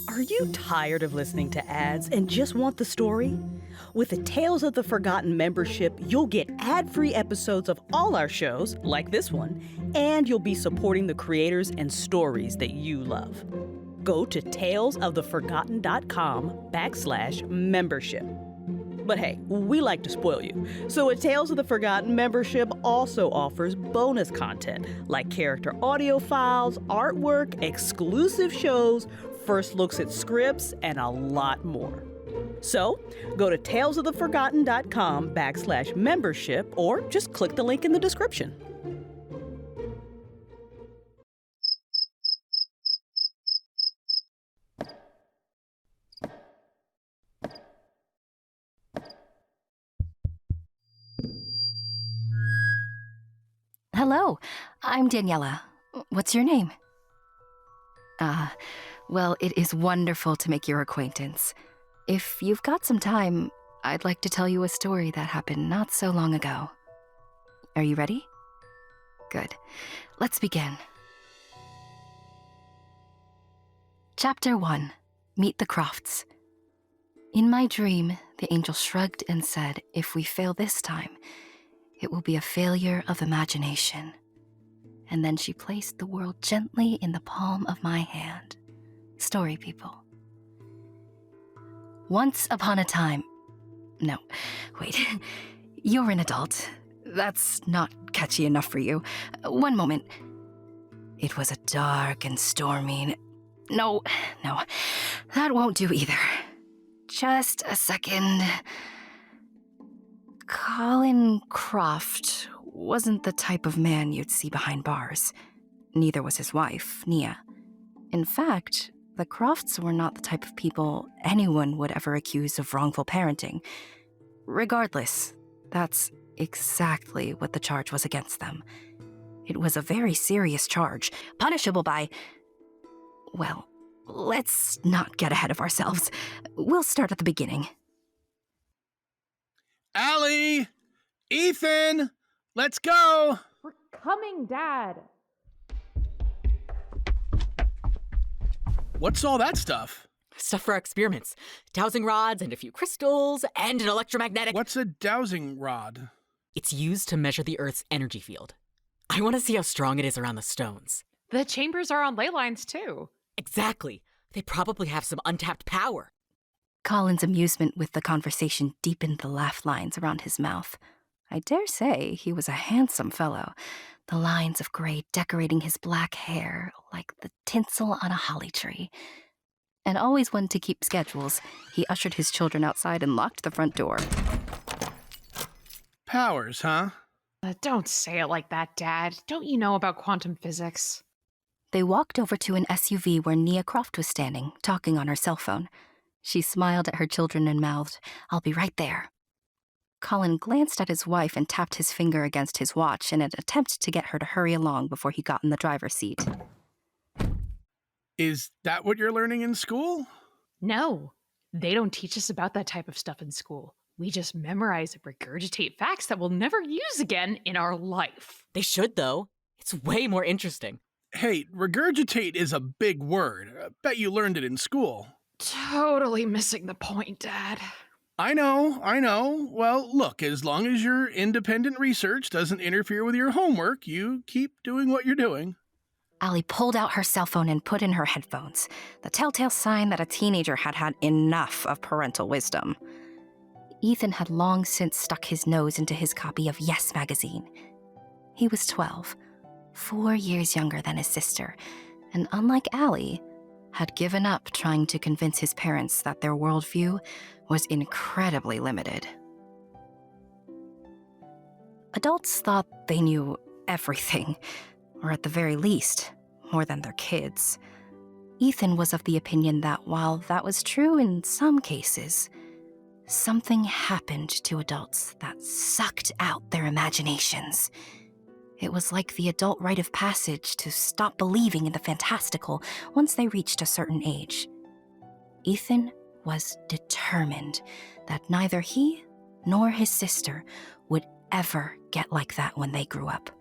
Are you tired of listening to ads and just want the story? With the Tales of the Forgotten membership, you'll get ad-free episodes of all our shows, like this one, and you'll be supporting the creators and stories that you love. Go to talesoftheforgotten.com/membership. But hey, we like to spoil you. So a Tales of the Forgotten membership also offers bonus content like character audio files, artwork, exclusive shows, first looks at scripts, and a lot more. So go to talesoftheforgotten.com/membership or just click the link in the description. Hello, I'm Daniella. What's your name? Well, it is wonderful to make your acquaintance. If you've got some time, I'd like to tell you a story that happened not so long ago. Are you ready? Good. Let's begin. Chapter 1. Meet the Crofts. In my dream, the angel shrugged and said, "If we fail this time, it will be a failure of imagination." And then she placed the world gently in the palm of my hand. Story people. Once upon a time... No, wait. You're an adult. That's not catchy enough for you. One moment. It was a dark and stormy... No, that won't do either. Just a second. Colin Croft wasn't the type of man you'd see behind bars. Neither was his wife, Nia. In fact, the Crofts were not the type of people anyone would ever accuse of wrongful parenting. Regardless, that's exactly what the charge was against them. It was a very serious charge, punishable by... Well, let's not get ahead of ourselves. We'll start at the beginning. Allie! Ethan! Let's go! We're coming, Dad. What's all that stuff? Stuff for our experiments. Dowsing rods and a few crystals and an electromagnetic... What's a dowsing rod? It's used to measure the Earth's energy field. I want to see how strong it is around the stones. The chambers are on ley lines, too. Exactly. They probably have some untapped power. Colin's amusement with the conversation deepened the laugh lines around his mouth. I dare say he was a handsome fellow, the lines of gray decorating his black hair like the tinsel on a holly tree. And always one to keep schedules, he ushered his children outside and locked the front door. Powers, huh? Don't say it like that, Dad. Don't you know about quantum physics? They walked over to an SUV where Nia Croft was standing, talking on her cell phone. She smiled at her children and mouthed, "I'll be right there." Colin glanced at his wife and tapped his finger against his watch in an attempt to get her to hurry along before he got in the driver's seat. Is that what you're learning in school? No, they don't teach us about that type of stuff in school. We just memorize and regurgitate facts that we'll never use again in our life. They should, though. It's way more interesting. Hey, regurgitate is a big word. I bet you learned it in school. Totally missing the point, Dad. I know. Well, look, as long as your independent research doesn't interfere with your homework, you keep doing what you're doing. Allie pulled out her cell phone and put in her headphones, the telltale sign that a teenager had had enough of parental wisdom. Ethan had long since stuck his nose into his copy of Yes magazine. He was 12, 4 years younger than his sister, and unlike Allie, had given up trying to convince his parents that their worldview was incredibly limited. Adults thought they knew everything, or at the very least, more than their kids. Ethan was of the opinion that while that was true in some cases, something happened to adults that sucked out their imaginations. It was like the adult rite of passage to stop believing in the fantastical once they reached a certain age. Ethan was determined that neither he nor his sister would ever get like that when they grew up.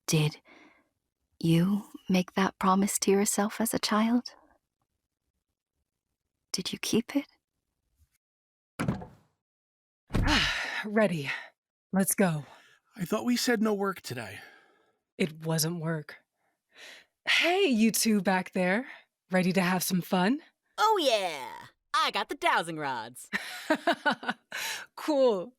Did you make that promise to yourself as a child? Did you keep it? Ready. Let's go. I thought we said no work today. It wasn't work. Hey, you two back there. Ready to have some fun? Oh yeah! I got the dowsing rods. Cool.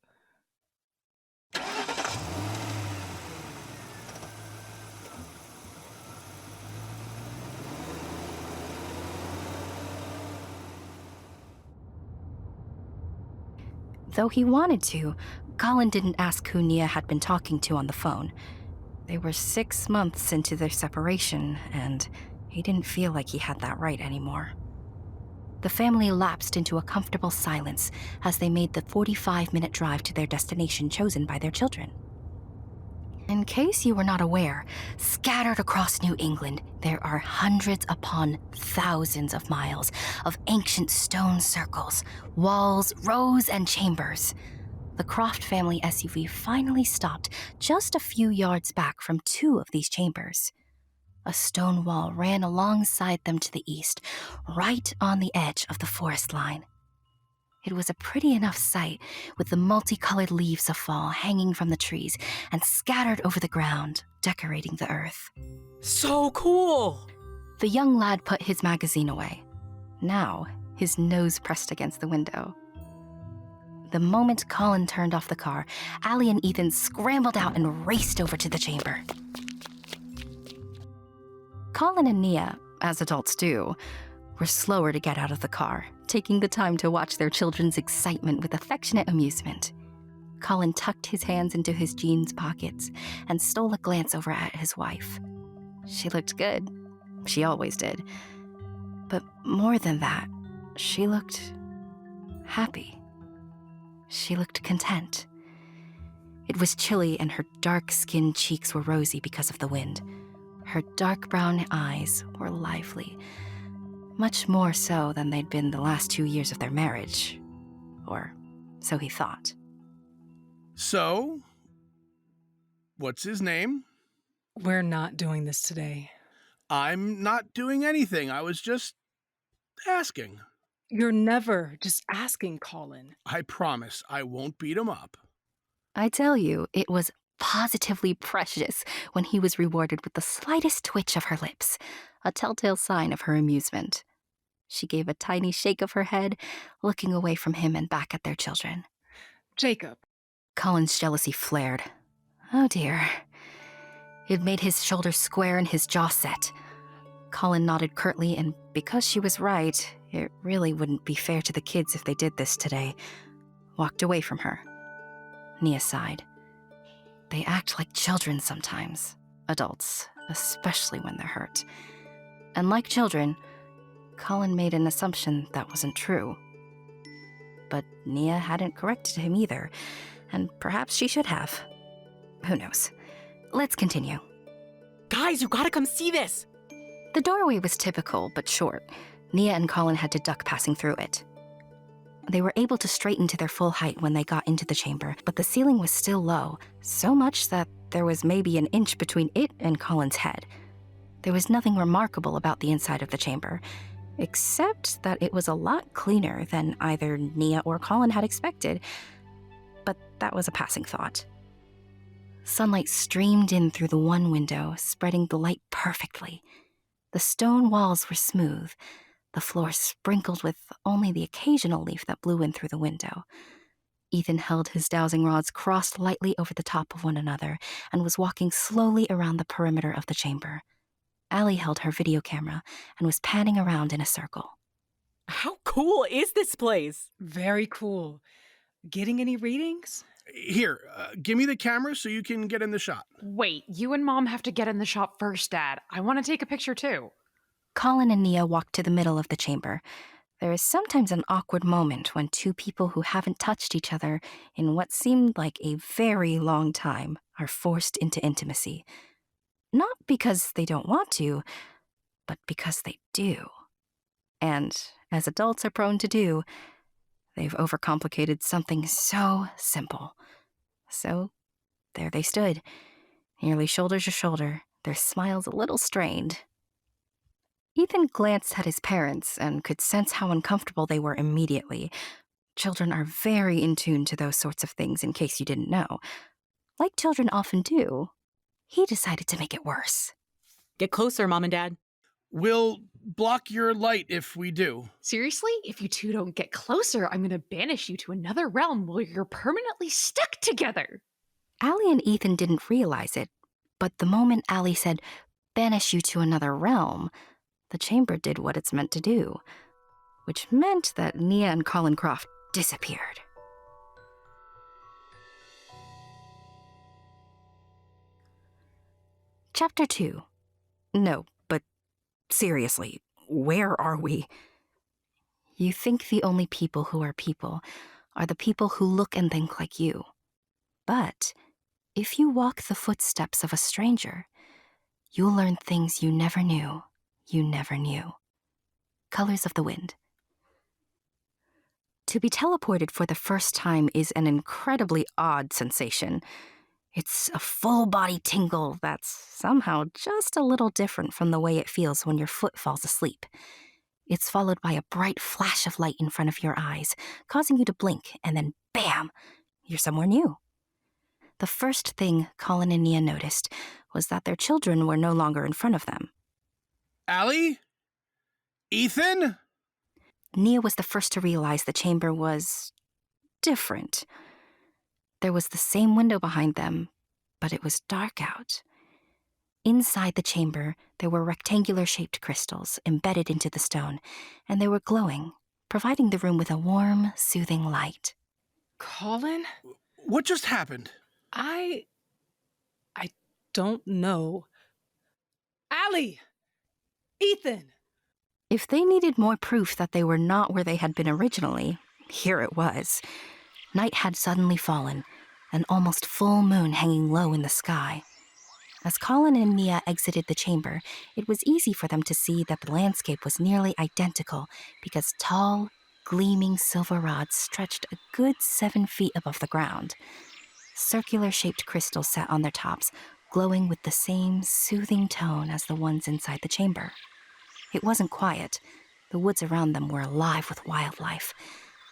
Though he wanted to, Colin didn't ask who Nia had been talking to on the phone. They were 6 months into their separation, and he didn't feel like he had that right anymore. The family lapsed into a comfortable silence as they made the 45-minute drive to their destination chosen by their children. In case you were not aware, scattered across New England, there are hundreds upon thousands of miles of ancient stone circles, walls, rows, and chambers. The Croft family SUV finally stopped just a few yards back from 2 of these chambers. A stone wall ran alongside them to the east, right on the edge of the forest line. It was a pretty enough sight, with the multicolored leaves of fall hanging from the trees and scattered over the ground, decorating the earth. So cool! The young lad put his magazine away. Now, his nose pressed against the window. The moment Colin turned off the car, Allie and Ethan scrambled out and raced over to the chamber. Colin and Nia, as adults do, were slower to get out of the car, taking the time to watch their children's excitement with affectionate amusement. Colin tucked his hands into his jeans pockets and stole a glance over at his wife. She looked good. She always did. But more than that, she looked happy. She looked content. It was chilly and her dark-skinned cheeks were rosy because of the wind. Her dark brown eyes were lively, much more so than they'd been the last 2 years of their marriage. Or so he thought. So, what's his name? We're not doing this today. I'm not doing anything. I was just asking. You're never just asking, Colin. I promise I won't beat him up. I tell you, it was positively precious when he was rewarded with the slightest twitch of her lips, a telltale sign of her amusement. She gave a tiny shake of her head, looking away from him and back at their children. Jacob. Colin's jealousy flared. Oh dear. It made his shoulders square and his jaw set. Colin nodded curtly, and because she was right, it really wouldn't be fair to the kids if they did this today, walked away from her. Nia sighed. They act like children sometimes, adults, especially when they're hurt. And like children, Colin made an assumption that wasn't true. But Nia hadn't corrected him either, and perhaps she should have. Who knows? Let's continue. Guys, you gotta come see this! The doorway was typical, but short. Nia and Colin had to duck passing through it. They were able to straighten to their full height when they got into the chamber, but the ceiling was still low, so much that there was maybe an inch between it and Colin's head. There was nothing remarkable about the inside of the chamber, except that it was a lot cleaner than either Nia or Colin had expected, but that was a passing thought. Sunlight streamed in through the one window, spreading the light perfectly. The stone walls were smooth, the floor sprinkled with only the occasional leaf that blew in through the window. Ethan held his dowsing rods crossed lightly over the top of one another and was walking slowly around the perimeter of the chamber. Allie held her video camera and was panning around in a circle. How cool is this place? Very cool. Getting any readings? Here, give me the camera so you can get in the shot. Wait, you and Mom have to get in the shot first, Dad. I want to take a picture too. Colin and Nia walked to the middle of the chamber. There is sometimes an awkward moment when two people who haven't touched each other in what seemed like a very long time are forced into intimacy. Not because they don't want to, but because they do. And, as adults are prone to do, they've overcomplicated something so simple. So, there they stood, nearly shoulder to shoulder, their smiles a little strained. Ethan glanced at his parents and could sense how uncomfortable they were immediately. Children are very in tune to those sorts of things, in case you didn't know. Like children often do, he decided to make it worse. Get closer, Mom and Dad. We'll block your light if we do. Seriously? If you two don't get closer, I'm going to banish you to another realm where you're permanently stuck together. Allie and Ethan didn't realize it, but the moment Allie said, "banish you to another realm," the chamber did what it's meant to do, which meant that Nia and Colin Croft disappeared. Chapter 2. No, but seriously, where are we? You think the only people who are the people who look and think like you. But if you walk the footsteps of a stranger, you'll learn things you never knew. Colors of the Wind. To be teleported for the first time is an incredibly odd sensation. It's a full-body tingle that's somehow just a little different from the way it feels when your foot falls asleep. It's followed by a bright flash of light in front of your eyes, causing you to blink, and then bam, you're somewhere new. The first thing Colin and Nia noticed was that their children were no longer in front of them. Allie? Ethan? Nia was the first to realize the chamber was different. There was the same window behind them, but it was dark out. Inside the chamber, there were rectangular-shaped crystals embedded into the stone, and they were glowing, providing the room with a warm, soothing light. Colin? What just happened? I don't know. Allie! Ethan! If they needed more proof that they were not where they had been originally, here it was. Night had suddenly fallen, an almost full moon hanging low in the sky. As Colin and Nia exited the chamber, it was easy for them to see that the landscape was nearly identical because tall, gleaming silver rods stretched a good 7 feet above the ground. Circular-shaped crystals sat on their tops, glowing with the same soothing tone as the ones inside the chamber. It wasn't quiet. The woods around them were alive with wildlife.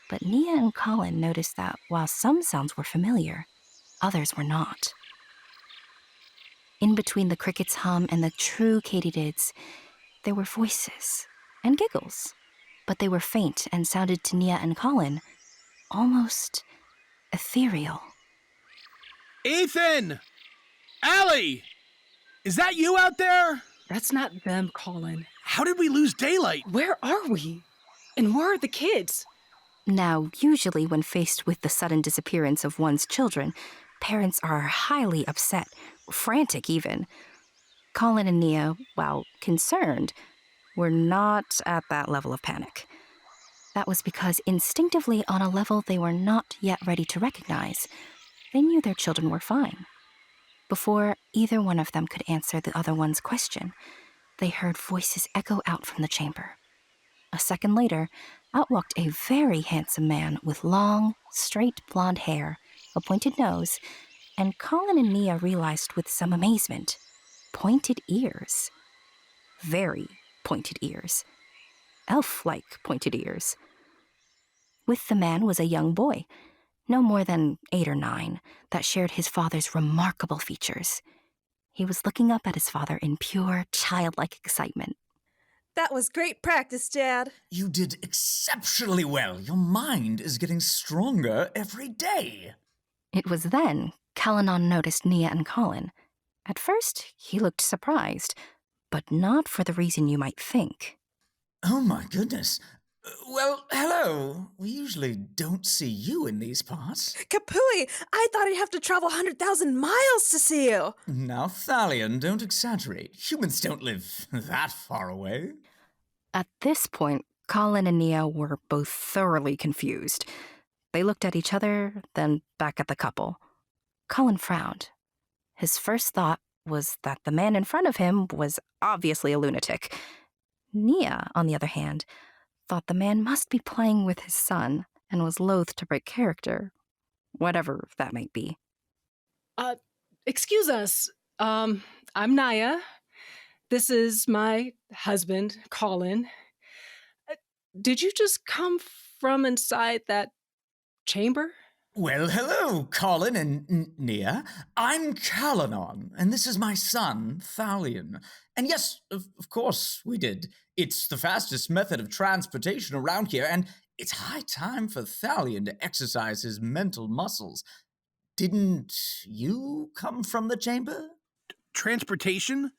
But Nia and Colin noticed that while some sounds were familiar, others were not. In between the cricket's hum and the true katydids, there were voices and giggles, but they were faint and sounded to Nia and Colin almost ethereal. Ethan! Allie! Is that you out there? That's not them, Colin. How did we lose daylight? Where are we? And where are the kids? Now, usually when faced with the sudden disappearance of one's children, parents are highly upset, frantic even. Colin and Nia, while concerned, were not at that level of panic. That was because instinctively, on a level they were not yet ready to recognize, they knew their children were fine. Before either one of them could answer the other one's question, they heard voices echo out from the chamber. A second later, out walked a very handsome man with long, straight blonde hair, a pointed nose, and Colin and Nia realized with some amazement, pointed ears. Very pointed ears. Elf-like pointed ears. With the man was a young boy, no more than 8 or 9, that shared his father's remarkable features. He was looking up at his father in pure, childlike excitement. That was great practice, Dad. You did exceptionally well. Your mind is getting stronger every day. It was then Calanon noticed Nia and Colin. At first, he looked surprised, but not for the reason you might think. Oh my goodness. Well, hello. We usually don't see you in these parts. Kapui, I thought I'd have to travel 100,000 miles to see you. Now, Thalanon, don't exaggerate. Humans don't live that far away. At this point, Colin and Nia were both thoroughly confused. They looked at each other, then back at the couple. Colin frowned. His first thought was that the man in front of him was obviously a lunatic. Nia, on the other hand, thought the man must be playing with his son and was loath to break character, whatever that might be. Excuse us. I'm Nia. This is my husband, Colin. Did you just come from inside that chamber? Well, hello, Colin and Nia. I'm Calanon, and this is my son, Thalanon. And yes, of course we did. It's the fastest method of transportation around here, and it's high time for Thalanon to exercise his mental muscles. Didn't you come from the chamber? Transportation?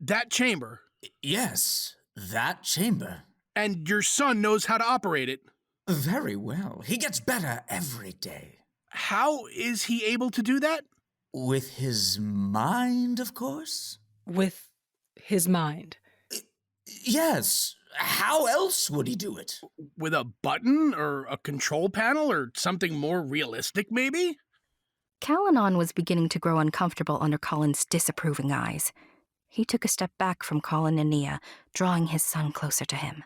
That chamber? Yes, that chamber. And your son knows how to operate it? Very well. He gets better every day. How is he able to do that? With his mind, of course. With his mind. Yes. How else would he do it? With a button or a control panel or something more realistic, maybe? Calanon was beginning to grow uncomfortable under Colin's disapproving eyes. He took a step back from Colin and Nia, drawing his son closer to him.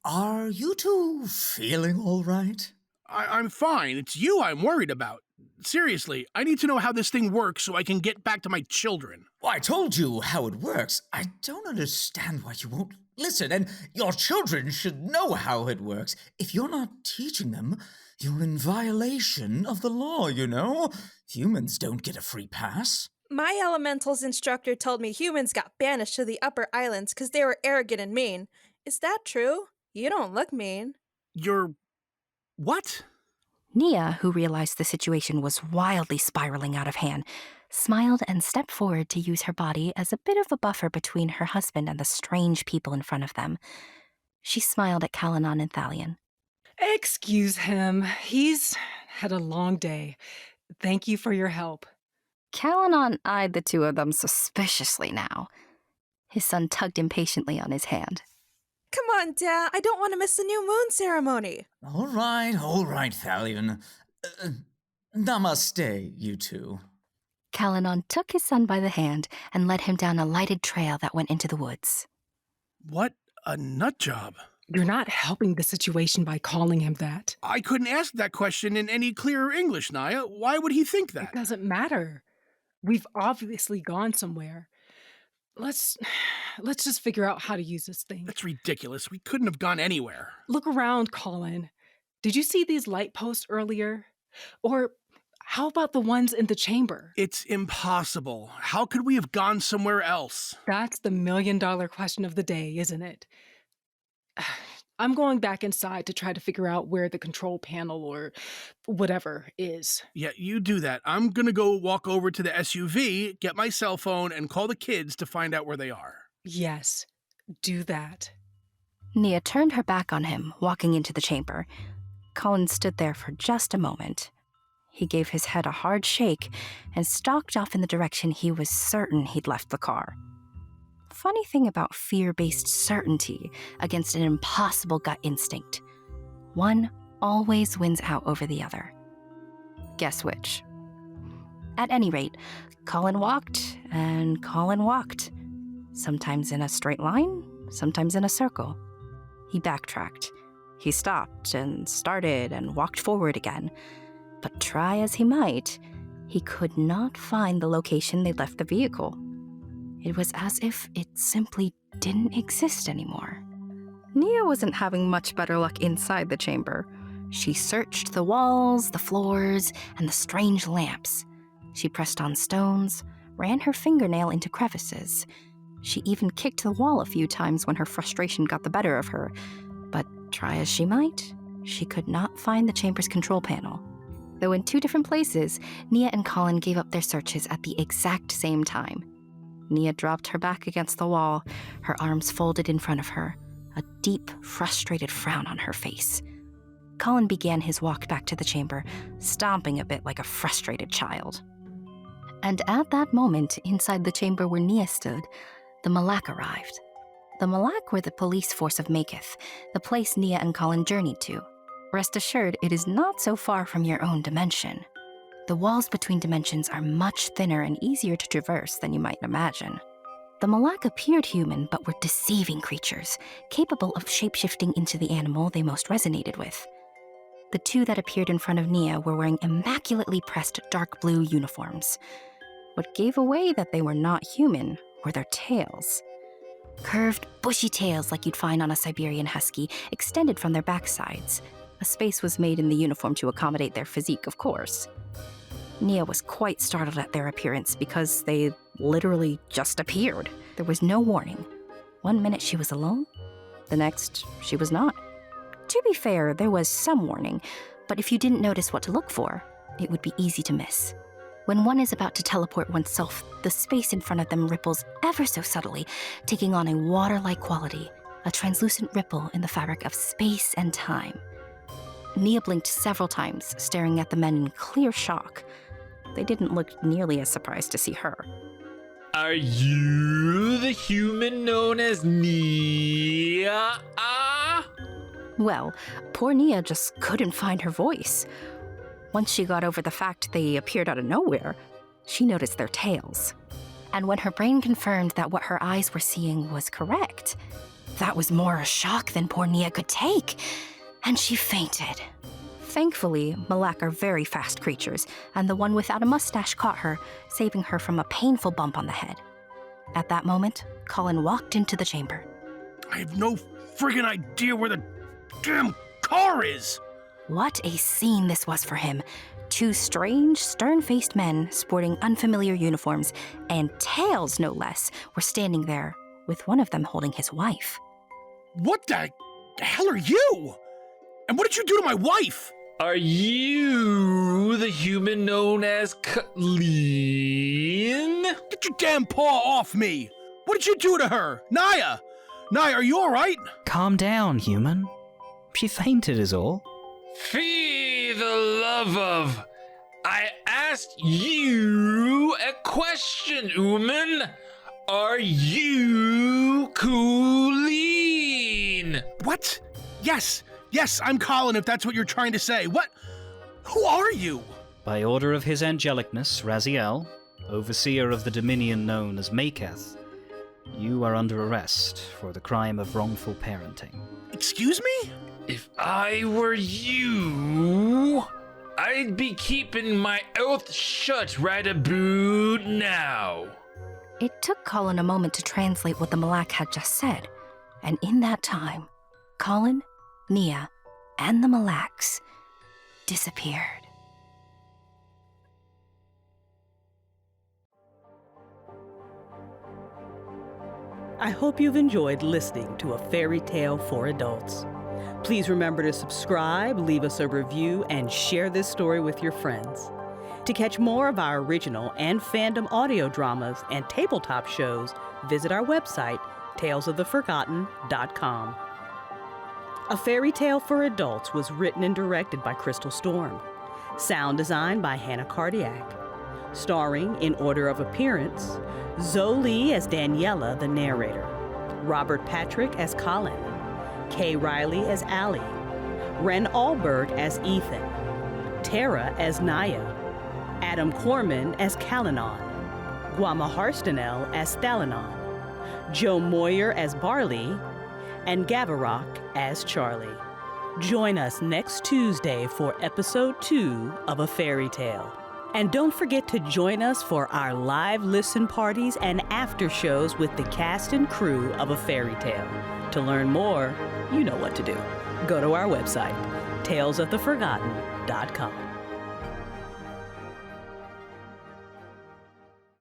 Are you two feeling all right? I'm fine. It's you I'm worried about. Seriously, I need to know how this thing works so I can get back to my children. Well, I told you how it works. I don't understand why you won't listen, and your children should know how it works. If you're not teaching them, you're in violation of the law, you know? Humans don't get a free pass. My elementals instructor told me humans got banished to the upper islands because they were arrogant and mean. Is that true? You don't look mean. You're... what? Nia, who realized the situation was wildly spiraling out of hand, smiled and stepped forward to use her body as a bit of a buffer between her husband and the strange people in front of them. She smiled at Calanon and Thalanon. Excuse him. He's had a long day. Thank you for your help. Calanon eyed the two of them suspiciously now. His son tugged impatiently on his hand. Come on, Dad. I don't want to miss the new moon ceremony. All right, Thalion. Namaste, you two. Calanon took his son by the hand and led him down a lighted trail that went into the woods. What a nut job. You're not helping the situation by calling him that. I couldn't ask that question in any clearer English, Nia. Why would he think that? It doesn't matter. We've obviously gone somewhere. Let's just figure out how to use this thing. That's ridiculous. We couldn't have gone anywhere. Look around, Colin. Did you see these light posts earlier? Or how about the ones in the chamber? It's impossible. How could we have gone somewhere else? That's the million-dollar question of the day, isn't it? I'm going back inside to try to figure out where the control panel or whatever is. Yeah, you do that. I'm gonna go walk over to the SUV, get my cell phone, and call the kids to find out where they are. Yes, do that. Nia turned her back on him, walking into the chamber. Colin stood there for just a moment. He gave his head a hard shake and stalked off in the direction he was certain he'd left the car. Funny thing about fear-based certainty against an impossible gut instinct. One always wins out over the other. Guess which? At any rate, Colin walked and Colin walked. Sometimes in a straight line, sometimes in a circle. He backtracked. He stopped and started and walked forward again. But try as he might, he could not find the location they'd left the vehicle. It was as if it simply didn't exist anymore. Nia wasn't having much better luck inside the chamber. She searched the walls, the floors, and the strange lamps. She pressed on stones, ran her fingernail into crevices. She even kicked the wall a few times when her frustration got the better of her. But try as she might, she could not find the chamber's control panel. Though in two different places, Nia and Colin gave up their searches at the exact same time. Nia dropped her back against the wall, her arms folded in front of her, a deep, frustrated frown on her face. Colin began his walk back to the chamber, stomping a bit like a frustrated child. And at that moment, inside the chamber where Nia stood, the Malak arrived. The Malak were the police force of Maketh, the place Nia and Colin journeyed to. Rest assured, it is not so far from your own dimension. The walls between dimensions are much thinner and easier to traverse than you might imagine. The Malak appeared human, but were deceiving creatures, capable of shapeshifting into the animal they most resonated with. The two that appeared in front of Nia were wearing immaculately pressed dark blue uniforms. What gave away that they were not human were their tails. Curved, bushy tails like you'd find on a Siberian husky extended from their backsides. A space was made in the uniform to accommodate their physique, of course. Nia was quite startled at their appearance because they literally just appeared. There was no warning. One minute she was alone, the next she was not. To be fair, there was some warning, but if you didn't notice what to look for, it would be easy to miss. When one is about to teleport oneself, the space in front of them ripples ever so subtly, taking on a water-like quality, a translucent ripple in the fabric of space and time. Nia blinked several times, staring at the men in clear shock. They didn't look nearly as surprised to see her. Are you the human known as Nia? Well, poor Nia just couldn't find her voice. Once she got over the fact they appeared out of nowhere, she noticed their tails. And when her brain confirmed that what her eyes were seeing was correct, that was more a shock than poor Nia could take, and she fainted. Thankfully, Malak are very fast creatures, and the one without a mustache caught her, saving her from a painful bump on the head. At that moment, Colin walked into the chamber. I have no friggin' idea where the damn car is! What a scene this was for him. Two strange, stern-faced men sporting unfamiliar uniforms, and tails no less, were standing there, with one of them holding his wife. What the hell are you? And what did you do to my wife? Are you the human known as Colleen? Get your damn paw off me! What did you do to her? Nia! Nia, are you alright? Calm down, human. She fainted is all. Fee the love of... I asked you a question, Ooman. Are you Colleen? What? Yes, I'm Colin, if that's what you're trying to say. What? Who are you? By order of His Angelicness, Raziel, overseer of the dominion known as Maketh, you are under arrest for the crime of wrongful parenting. Excuse me? If I were you, I'd be keeping my mouth shut right about now. It took Colin a moment to translate what the Malak had just said, and in that time, Colin, Nia, and the Malaks disappeared. I hope you've enjoyed listening to A Fairy Tale for Adults. Please remember to subscribe, leave us a review, and share this story with your friends. To catch more of our original and fandom audio dramas and tabletop shows, visit our website, talesoftheforgotten.com. A Fairy Tale for Adults was written and directed by Crystal Storm. Sound design by Hannah Cardeilhac. Starring, in order of appearance, Zoe Lee as Daniella, the narrator, Robert Patrick as Colin, Kay Reilly as Allie, Ren Alberg as Ethan, Tarrah as Nia, Adam Koreman as Calanon, Gwama Haristonel as Thalanon, Joe Moyer as Barley, and Gavaroc as Charly. Join us next Tuesday for episode 2 of A Fairy Tale. And don't forget to join us for our live listen parties and after shows with the cast and crew of A Fairy Tale. To learn more, you know what to do. Go to our website, talesoftheforgotten.com.